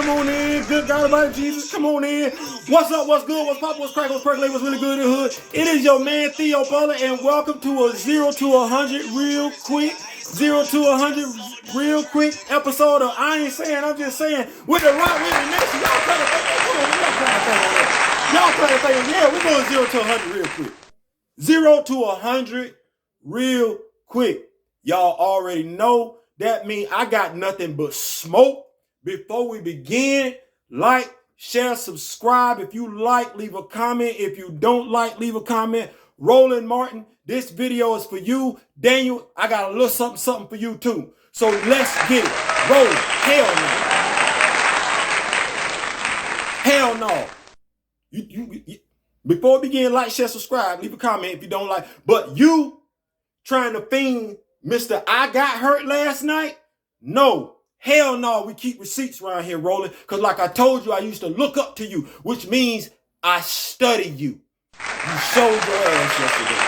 Come on in. Good God Almighty Jesus. Come on in. What's up? What's good? What's pop? What's crack? What's percolate? What's really good in the hood? It is your man Theo Butler, and welcome to a 0 to 100 real quick. 0 to 100 real quick episode of I Ain't Saying, I'm Just Saying with the Rock with the Nation. Y'all trying to think, come on, y'all trying to think, yeah, we're going 0 to 100 real quick. 0 to 100 real quick. Y'all already know that means I got nothing but smoke. Before we begin, like, share, subscribe. If you like, leave a comment. If you don't like, leave a comment. Roland Martin, this video is for you. Daniel, I got a little something for you too. So let's get it. Roland, hell no. Hell no. You before we begin, like, share, subscribe. Leave a comment if you don't like. But you trying to fiend Mr. I got hurt last night? No. Hell no, we keep receipts around here, Roland. Because like I told you, I used to look up to you, which means I study you. You showed your ass yesterday.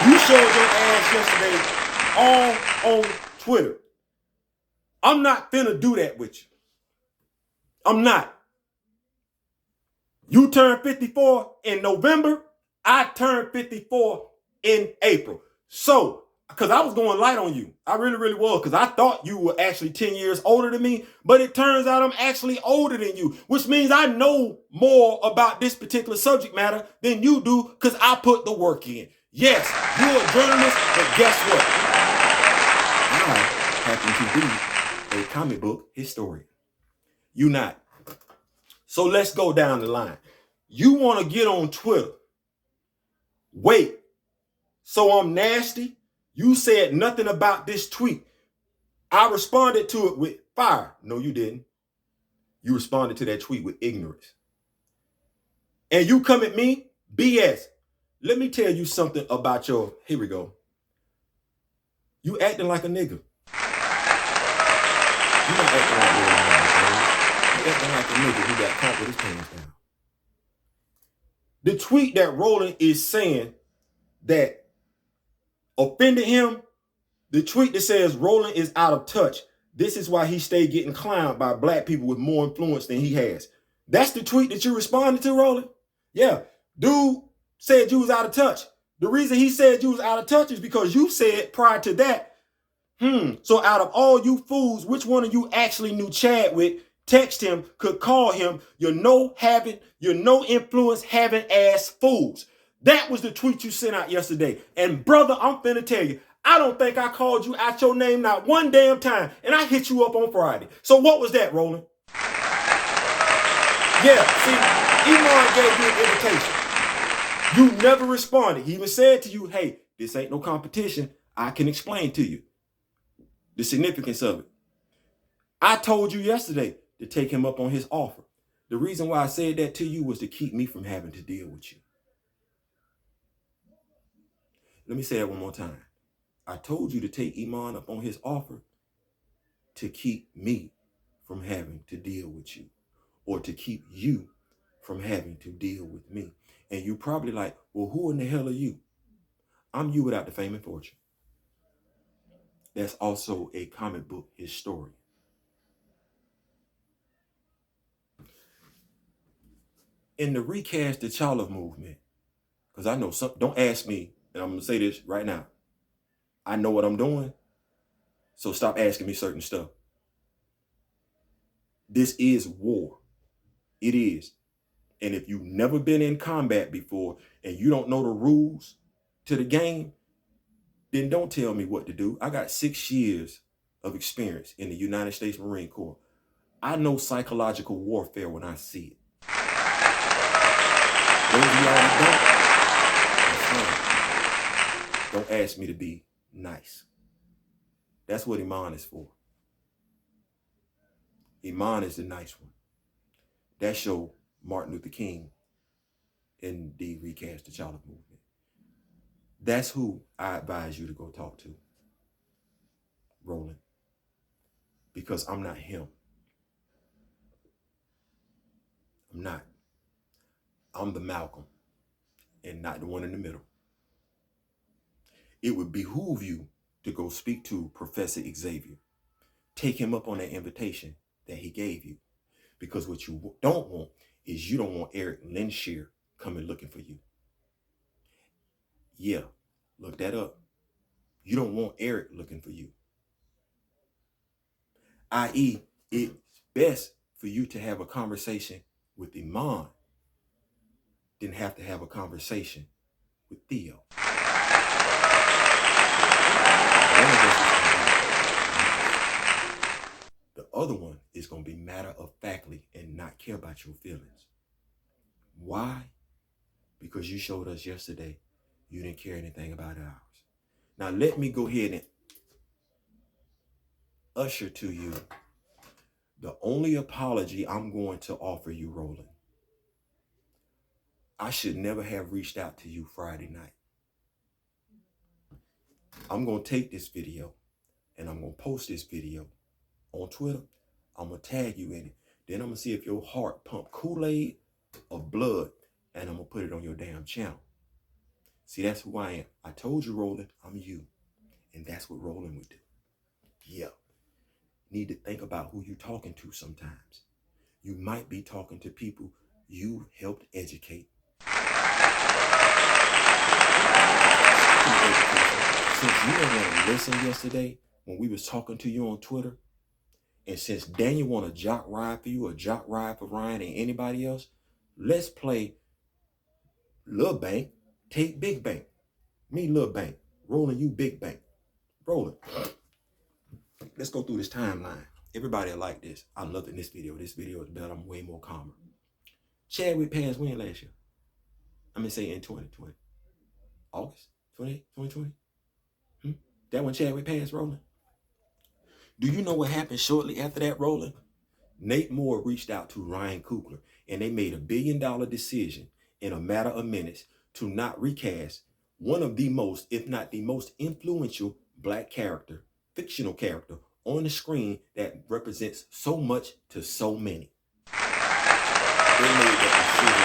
You showed your ass yesterday all on Twitter. I'm not finna do that with you. I'm not. You turned 54 in November. I turned 54 in April. So, because I was going light on you. I really was. Because I thought you were actually 10 years older than me. But it turns out I'm actually older than you. Which means I know more about this particular subject matter than you do. Because I put the work in. Yes, you're a journalist. But guess what? I happen to be a comic book historian. You not. So let's go down the line. You want to get on Twitter. Wait. So I'm nasty? You said nothing about this tweet. I responded to it with fire. No, you didn't. You responded to that tweet with ignorance. And you come at me? BS. Let me tell you something about your... Here we go. You acting like a nigga. You not acting like a nigga. You acting like a nigga who got caught with his pants down. The tweet that Roland is saying that offended him, the tweet that says Roland is out of touch. This is why he stayed getting clowned by black people with more influence than he has. That's the tweet that you responded to, Roland? Yeah. Dude said you was out of touch. The reason he said you was out of touch is because you said prior to that, so out of all you fools, which one of you actually knew Chadwick, text him, could call him, you're no influence having ass fools. That was the tweet you sent out yesterday. And brother, I'm finna tell you, I don't think I called you out your name not one damn time. And I hit you up on Friday. So what was that, Roland? Yeah, see, Iman gave you an invitation. You never responded. He even said to you, hey, this ain't no competition. I can explain to you the significance of it. I told you yesterday to take him up on his offer. The reason why I said that to you was to keep me from having to deal with you. Let me say that one more time. I told you to take Iman up on his offer to keep me from having to deal with you, or to keep you from having to deal with me. And you probably like, well, who in the hell are you? I'm you without the fame and fortune. That's also a comic book historian. In the recast T'Challa movement, because I know some, don't ask me, and I'm going to say this right now. I know what I'm doing, so stop asking me certain stuff. This is war. It is. And if you've never been in combat before and you don't know the rules to the game, then don't tell me what to do. I got 6 years of experience in the United States Marine Corps. I know psychological warfare when I see it. Those of y'all that don't ask me to be nice. That's what Iman is for. Iman is the nice one. That show Martin Luther King in the recast T'Challa movement. That's who I advise you to go talk to, Roland. Because I'm not him. I'm not. I'm the Malcolm and not the one in the middle. It would behoove you to go speak to Professor Xavier. Take him up on that invitation that he gave you. Because what you don't want is you don't want Eric Lenshear coming looking for you. Yeah, look that up. You don't want Eric looking for you. I.e., it's best for you to have a conversation with Iman than have to have a conversation with Theo. The other one is going to be matter-of-factly and not care about your feelings. Why? Because you showed us yesterday you didn't care anything about ours. Now let me go ahead and usher to you the only apology I'm going to offer you, Roland. I should never have reached out to you Friday night. I'm going to take this video and I'm going to post this video on Twitter. I'm going to tag you in it. Then I'm going to see if your heart pump Kool-Aid or blood, and I'm going to put it on your damn channel. See, that's who I am. I told you, Roland, I'm you. And that's what Roland would do. Yeah. Need to think about who you're talking to sometimes. You might be talking to people you helped educate. Since you didn't want to listen yesterday when we was talking to you on Twitter, and since Daniel want a jock ride for you, a jock ride for Ryan and anybody else, let's play Lil Bank, take Big Bank. Me, Lil Bank. Roland, you Big Bank. Roland. Let's go through this timeline. Everybody will like this. I love it in this video. This video is better. I'm way more calmer. Chadwick passed when last year? I'm going to say in 2020. August 28, 2020? That when Chadwick passed, Roland? Do you know what happened shortly after that, Roland? Nate Moore reached out to Ryan Coogler, and they made $1 billion decision in a matter of minutes to not recast one of the most, if not the most influential black character, fictional character on the screen that represents so much to so many. They made that decision.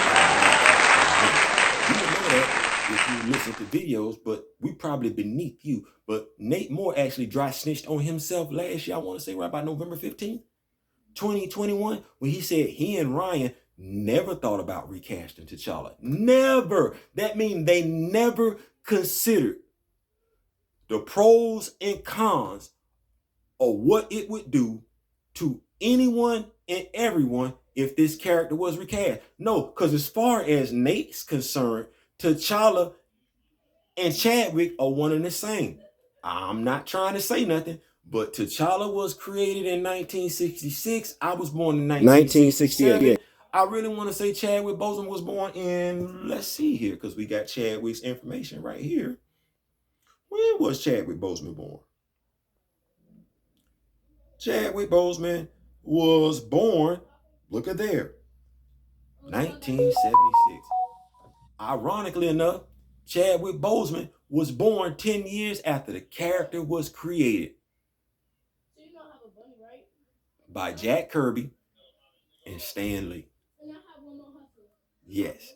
You don't know that if you listen to videos, but we probably beneath you. But Nate Moore actually dry snitched on himself last year, I want to say right about November 15th, 2021, when he said he and Ryan never thought about recasting T'Challa. Never. That means they never considered the pros and cons of what it would do to anyone and everyone if this character was recast. No, because as far as Nate's concerned, T'Challa and Chadwick are one and the same. I'm not trying to say nothing, but T'Challa was created in 1966. I was born in 1967. I really want to say Chadwick Boseman was born in, let's see here, because we got Chadwick's information right here. When was Chadwick Boseman born? Chadwick Boseman was born, look at there, 1976. Ironically enough, Chadwick Boseman was born 10 years after the character was created. So you don't have a bunny, right? By Jack Kirby and Stan Lee. And I have one more hustler. Yes.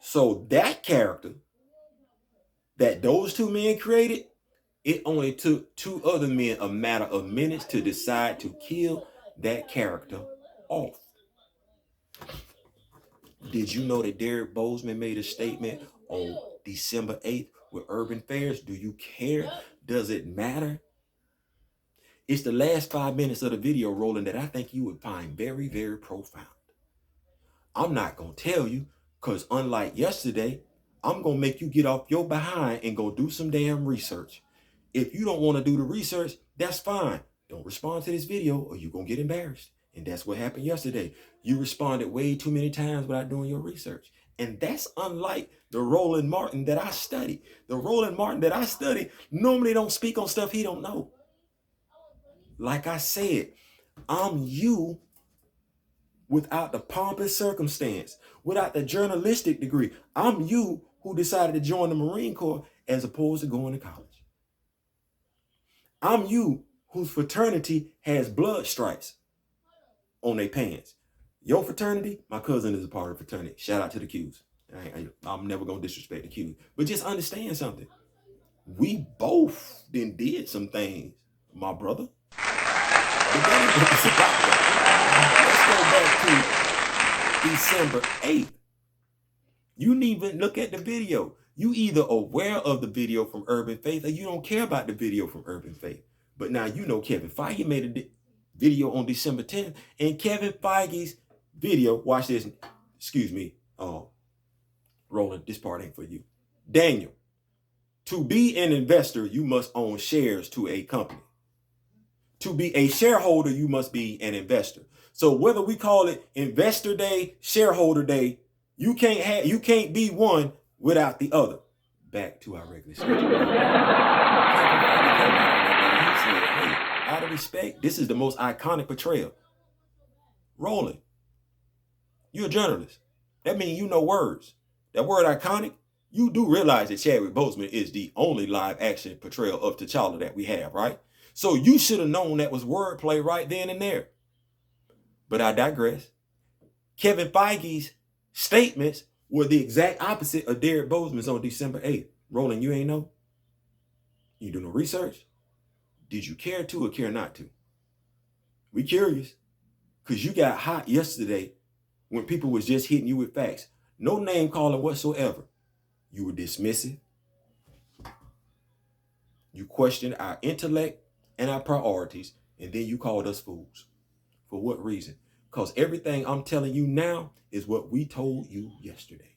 So that character that those two men created, it only took two other men a matter of minutes to decide to kill that character off. Did you know that Derek Boseman made a statement on December 8th with Urban Fairs? Do you care? Does it matter? It's the last 5 minutes of the video, Roland, that I think you would find very, very profound. I'm not going to tell you, because unlike yesterday, I'm going to make you get off your behind and go do some damn research. If you don't want to do the research, that's fine. Don't respond to this video or you're going to get embarrassed. And that's what happened yesterday. You responded way too many times without doing your research. And that's unlike the Roland Martin that I study. The Roland Martin that I study normally don't speak on stuff he don't know. Like I said, I'm you without the pomp and circumstance, without the journalistic degree. I'm you who decided to join the Marine Corps as opposed to going to college. I'm you whose fraternity has blood stripes on their pants. Your fraternity, my cousin is a part of the fraternity. Shout out to the Qs. I'm never going to disrespect the Qs. But just understand something. We both did some things, my brother. But that ain't what it's about, though. Let's go back to December 8th. You didn't even look at the video. You either aware of the video from Urban Faith or you don't care about the video from Urban Faith. But now you know Kevin Feige made a video on December 10th, and Kevin Feige's video, watch this, excuse me, Roland, this part ain't for you. Daniel, to be an investor, you must own shares to a company. To be a shareholder, you must be an investor. So whether we call it Investor Day, Shareholder Day, you can't be one without the other. Back to our regular schedule. He said, hey, out of respect, this is the most iconic portrayal. Roland, you're a journalist. That means you know words. That word iconic, you do realize that Chadwick Boseman is the only live action portrayal of T'Challa that we have, right? So you should have known that was wordplay right then and there. But I digress. Kevin Feige's statements were the exact opposite of Derek Boseman's on December 8th. Roland, you ain't know? You do no research? Did you care to or care not to? We curious. Because you got hot yesterday when people was just hitting you with facts. No name calling whatsoever. You were dismissive. You questioned our intellect and our priorities, and then you called us fools. For what reason? Because everything I'm telling you now is what we told you yesterday.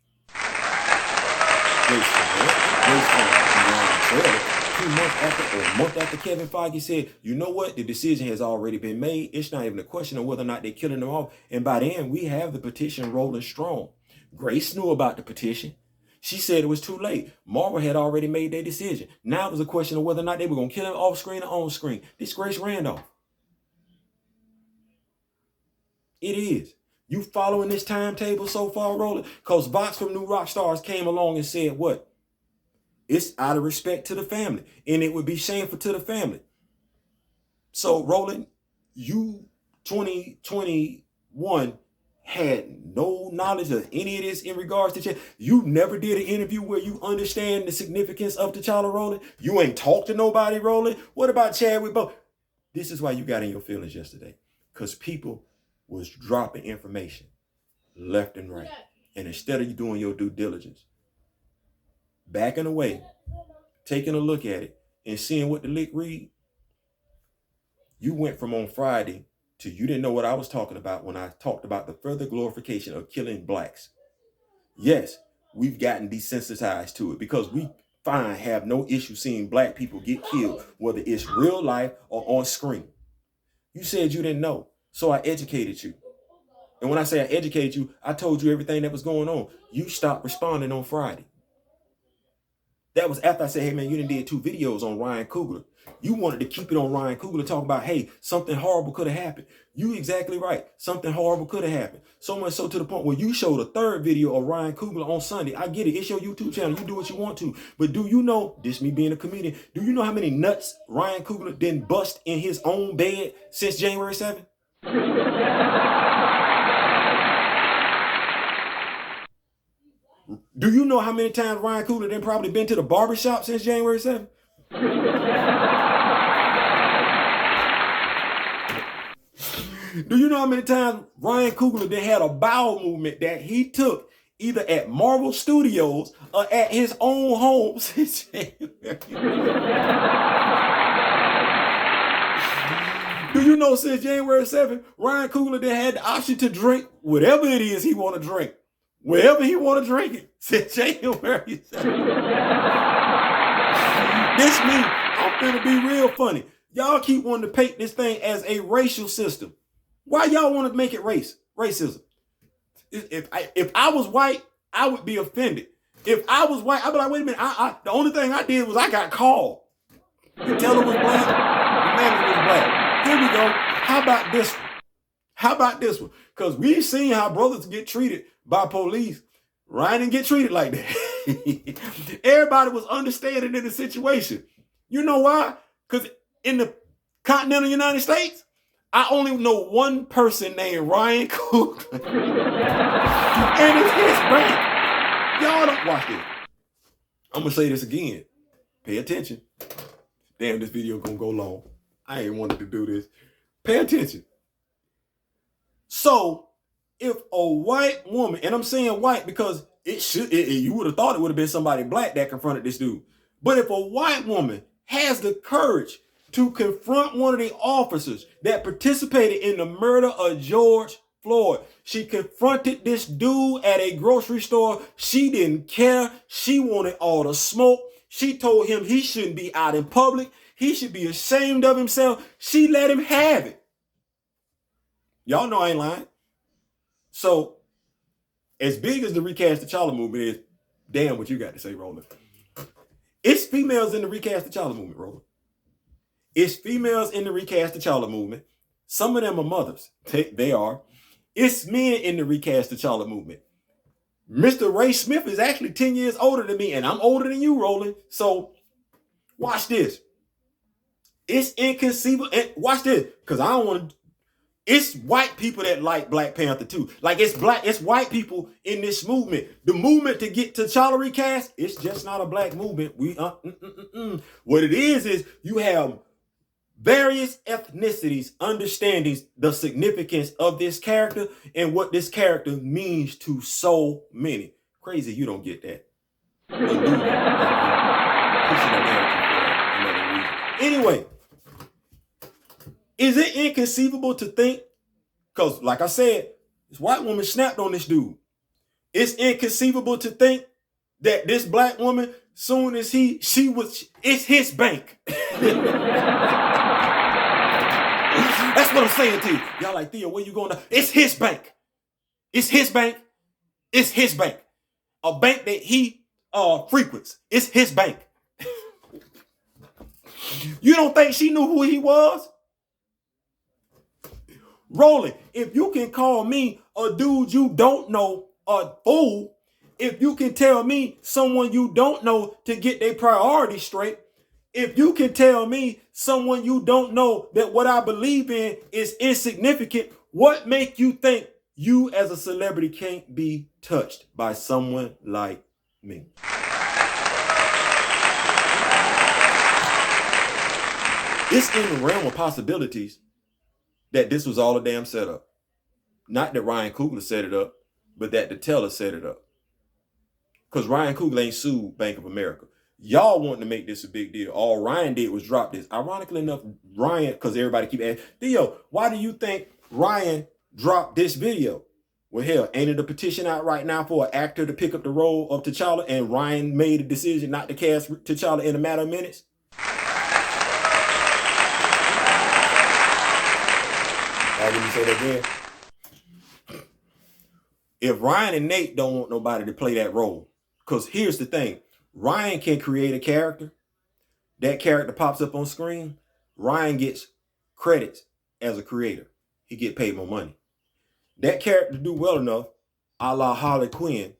A month after Kevin Feige said, you know what? The decision has already been made. It's not even a question of whether or not they're killing them off. And by then, we have the petition rolling strong. Grace knew about the petition. She said it was too late. Marvel had already made their decision. Now it was a question of whether or not they were going to kill him off screen or on screen. This Grace Randolph. It is. You following this timetable so far, Roland? Because Vox from New Rock Stars came along and said what? It's out of respect to the family. And it would be shameful to the family. So, Roland, you 2021 had no knowledge of any of this in regards to you never did an interview where you understand the significance of T'Challa, Roland. You ain't talked to nobody, Roland. What about Chadwick Boseman? This is why you got in your feelings yesterday. Because people was dropping information left and right. And instead of you doing your due diligence, backing away, taking a look at it, and seeing what the leak read, you went from on Friday to you didn't know what I was talking about when I talked about the further glorification of killing blacks. Yes, we've gotten desensitized to it because we have no issue seeing black people get killed, whether it's real life or on screen. You said you didn't know, so I educated you. And when I say I educated you, I told you everything that was going on. You stopped responding on Friday. That was after I said, hey, man, you done did 2 videos on Ryan Coogler. You wanted to keep it on Ryan Coogler, talk about, hey, something horrible could have happened. You exactly right. Something horrible could have happened. So much so to the point where you showed a 3rd video of Ryan Coogler on Sunday. I get it. It's your YouTube channel. You do what you want to. But do you know, this me being a comedian, do you know how many nuts Ryan Coogler didn't bust in his own bed since January 7th? Do you know how many times Ryan Coogler then probably been to the barbershop since January 7th? Do you know how many times Ryan Coogler then had a bowel movement that he took either at Marvel Studios or at his own home since January? Do you know since January 7th, Ryan Coogler then had the option to drink whatever it is he want to drink. Wherever he want to drink it, since January 7th. This me, I'm finna be real funny. Y'all keep wanting to paint this thing as a racial system. Why y'all want to make it racism? If I was white, I would be offended. If I was white, I'd be like, wait a minute, the only thing I did was I got called. The teller was black, the manager was black. Here we go. How about this one? How about this one? Because we've seen how brothers get treated by police. Ryan didn't get treated like that. Everybody was understanding in the situation. You know why? Because in the continental United States, I only know one person named Ryan Coogler. And it's his bank. Y'all don't watch this. I'm going to say this again. Pay attention. Damn, this video going to go long. I ain't wanted to do this. Pay attention. So if a white woman, and I'm saying white because you would have thought it would have been somebody black that confronted this dude. But if a white woman has the courage to confront one of the officers that participated in the murder of George Floyd, she confronted this dude at a grocery store. She didn't care. She wanted all the smoke. She told him he shouldn't be out in public. He should be ashamed of himself. She let him have it. Y'all know I ain't lying. So, as big as the Recast T'Challa movement is, damn what you got to say, Roland. It's females in the Recast T'Challa movement, Roland. It's females in the Recast T'Challa movement. Some of them are mothers. They are. It's men in the Recast T'Challa movement. Mr. Ray Smith is actually 10 years older than me, and I'm older than you, Roland. So, watch this. It's inconceivable. And watch this, because I don't want to. It's white people that like Black Panther too. Like it's white people in this movement. The movement to get T'Challa recast, it's just not a black movement. What it is you have various ethnicities understanding the significance of this character and what this character means to so many. Crazy, you don't get that. Anyway, is it inconceivable to think, because like I said, this white woman snapped on this dude. It's inconceivable to think that this black woman, soon as it's his bank. That's what I'm saying to you. Y'all like, Theo, where you going now? It's his bank. It's his bank. It's his bank. A bank that he frequents. It's his bank. You don't think she knew who he was? Roland, if you can call me a dude you don't know a fool, if you can tell me someone you don't know to get their priorities straight, if you can tell me someone you don't know that what I believe in is insignificant, what make you think you as a celebrity can't be touched by someone like me? It's in the realm of possibilities that this was all a damn setup. Not that Ryan Coogler set it up, but that the teller set it up. Because Ryan Coogler ain't sued Bank of America. Y'all wanting to make this a big deal. All Ryan did was drop this. Ironically enough, Ryan, because everybody keep asking, Theo, why do you think Ryan dropped this video? Well, hell, ain't it a petition out right now for an actor to pick up the role of T'Challa, and Ryan made a decision not to cast T'Challa in a matter of minutes? Let me say that again. If Ryan and Nate don't want nobody to play that role, because here's the thing, Ryan can create a character. That character pops up on screen. Ryan gets credits as a creator. He get paid more money. That character do well enough, a la Harley Quinn.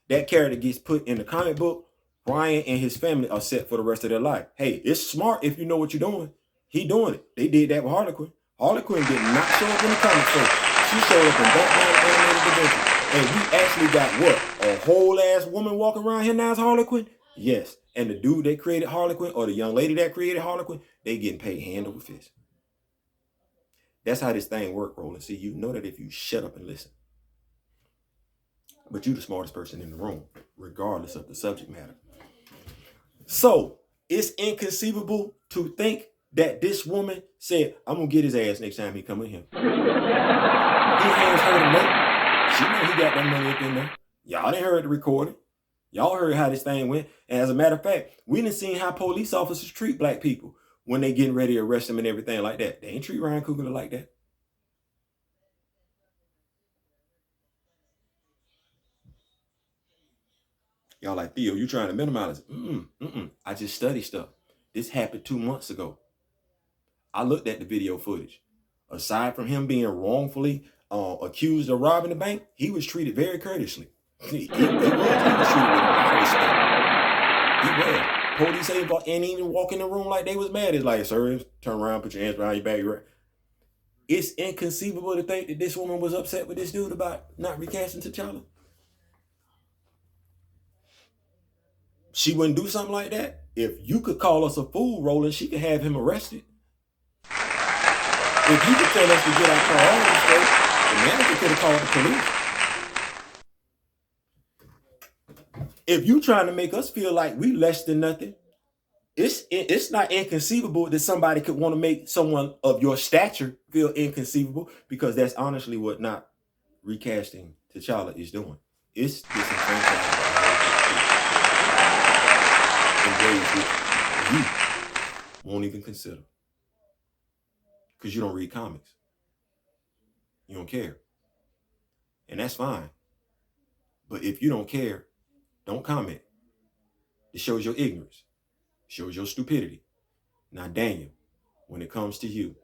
That character gets put in the comic book. Ryan and his family are set for the rest of their life. Hey, it's smart if you know what you're doing. He doing it. They did that with Harley Quinn. Harley Quinn did not show up in the comics, so she showed up in Batman Animated Dimension. And we actually got what? A whole ass woman walking around here now as Harley Quinn? Yes. And the dude that created Harley Quinn, or the young lady that created Harley Quinn, they getting paid hand over fist. That's how this thing works, Roland. See, you know that if you shut up and listen. But you the smartest person in the room, regardless of the subject matter. So, it's inconceivable to think that this woman said, I'm going to get his ass next time he come in here. He hands her the note. She know he got that money up in there. Y'all didn't heard the recording. Y'all heard how this thing went. And as a matter of fact, we done seen how police officers treat black people when they getting ready to arrest them and everything like that. They ain't treat Ryan Coogler like that. Y'all like, Theo, you trying to minimize it? I just studied stuff. This happened 2 months ago. I looked at the video footage. Aside from him being wrongfully accused of robbing the bank, he was treated very courteously. He was treated with a lot of respect. He was. Police ain't even walk in the room like they was mad. It's like, sir, turn around, put your hands behind your back. It's inconceivable to think that this woman was upset with this dude about not recasting T'Challa. She wouldn't do something like that. If you could call us a fool, Roland, she could have him arrested. If you could tell us to get our priorities straight, the manager could have called the police. If you trying to make us feel like we less than nothing, it's not inconceivable that somebody could want to make someone of your stature feel inconceivable, because that's honestly what not recasting T'Challa is doing. It's disenfranchising in ways which you won't even consider, because you don't read comics. You don't care. And that's fine. But if you don't care, don't comment. It shows your ignorance. It shows your stupidity. Now, Daniel, when it comes to you,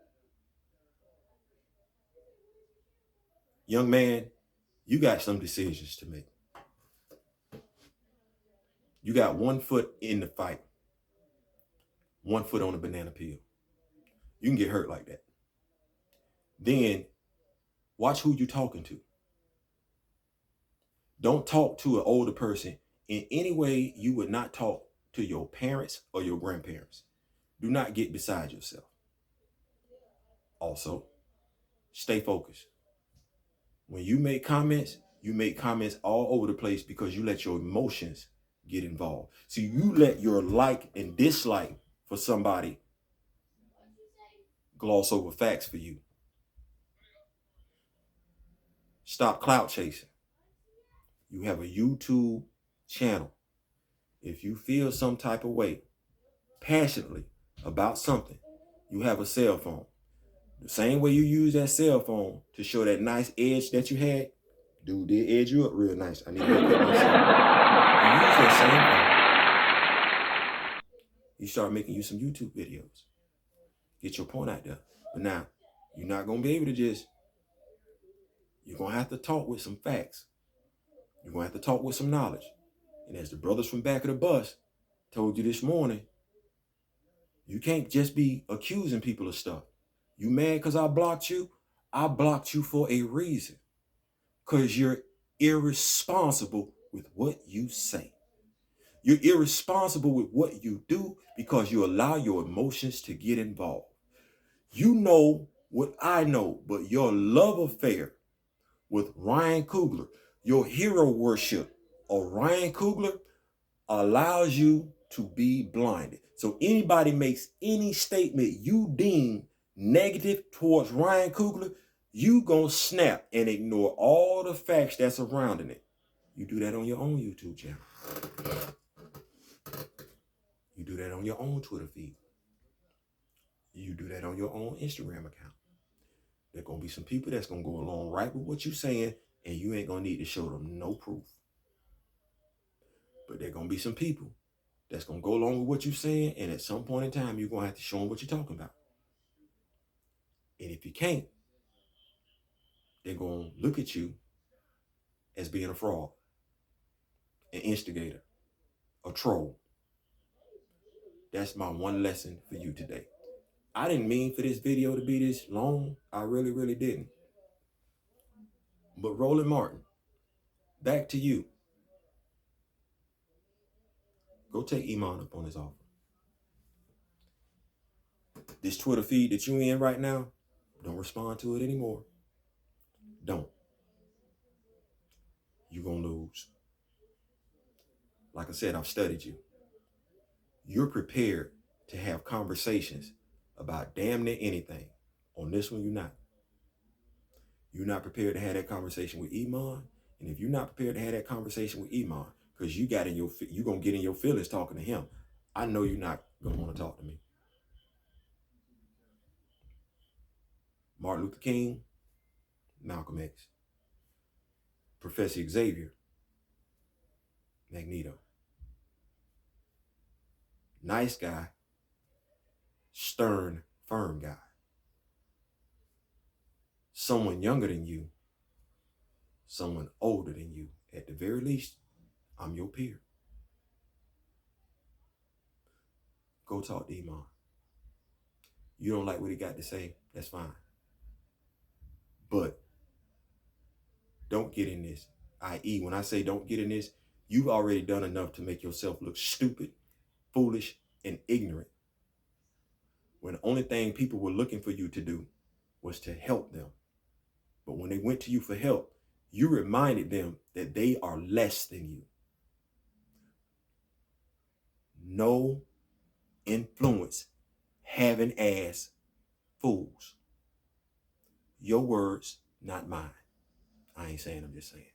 young man, you got some decisions to make. You got 1 foot in the fight, 1 foot on the banana peel. You can get hurt like that. Then watch who you're talking to. Don't talk to an older person in any way you would not talk to your parents or your grandparents. Do not get beside yourself. Also, stay focused. When you make comments all over the place because you let your emotions get involved. So you let your like and dislike for somebody gloss over facts for you. Stop clout chasing. You have a YouTube channel. If you feel some type of way passionately about something, you have a cell phone. The same way you use that cell phone to show that nice edge that you had, dude did edge you up real nice. I need to look at myself. You use that same phone. You start making you some YouTube videos. Get your point out there. But now, you're not going to be able to just, you're going to have to talk with some facts. You're going to have to talk with some knowledge. And as the brothers from back of the bus told you this morning, you can't just be accusing people of stuff. You mad because I blocked you? I blocked you for a reason. Because you're irresponsible with what you say. You're irresponsible with what you do because you allow your emotions to get involved. You know what I know, but your love affair with Ryan Coogler, your hero worship of Ryan Coogler, allows you to be blinded. So anybody makes any statement you deem negative towards Ryan Coogler, you gonna snap and ignore all the facts that's surrounding it. You do that on your own YouTube channel. You do that on your own Twitter feed. You do that on your own Instagram account. There gonna be some people that's gonna go along right with what you're saying, and you ain't gonna need to show them no proof. But there gonna be some people that's gonna go along with what you're saying, and at some point in time, you're gonna have to show them what you're talking about. And if you can't, they're gonna look at you as being a fraud, an instigator, a troll. That's my one lesson for you today. I didn't mean for this video to be this long. I really, really didn't. But Roland Martin, back to you. Go take Iman up on his offer. This Twitter feed that you in right now, don't respond to it anymore. Don't. You're gonna lose. Like I said, I've studied you. You're prepared to have conversations about damn near anything. On this one, you're not. You're not prepared to have that conversation with Iman. And if you're not prepared to have that conversation with Iman, because you're gonna get in your feelings talking to him, I know you're not gonna want to talk to me. Martin Luther King, Malcolm X, Professor Xavier, Magneto. Nice guy, stern, firm guy. Someone younger than you, someone older than you. At the very least, I'm your peer. Go talk to Iman. You don't like what he got to say, that's fine. But don't get in this. I.e., when I say don't get in this, you've already done enough to make yourself look stupid, foolish, and ignorant. When the only thing people were looking for you to do was to help them. But when they went to you for help, you reminded them that they are less than you. No influence having ass fools. Your words, not mine. I ain't saying, I'm just saying.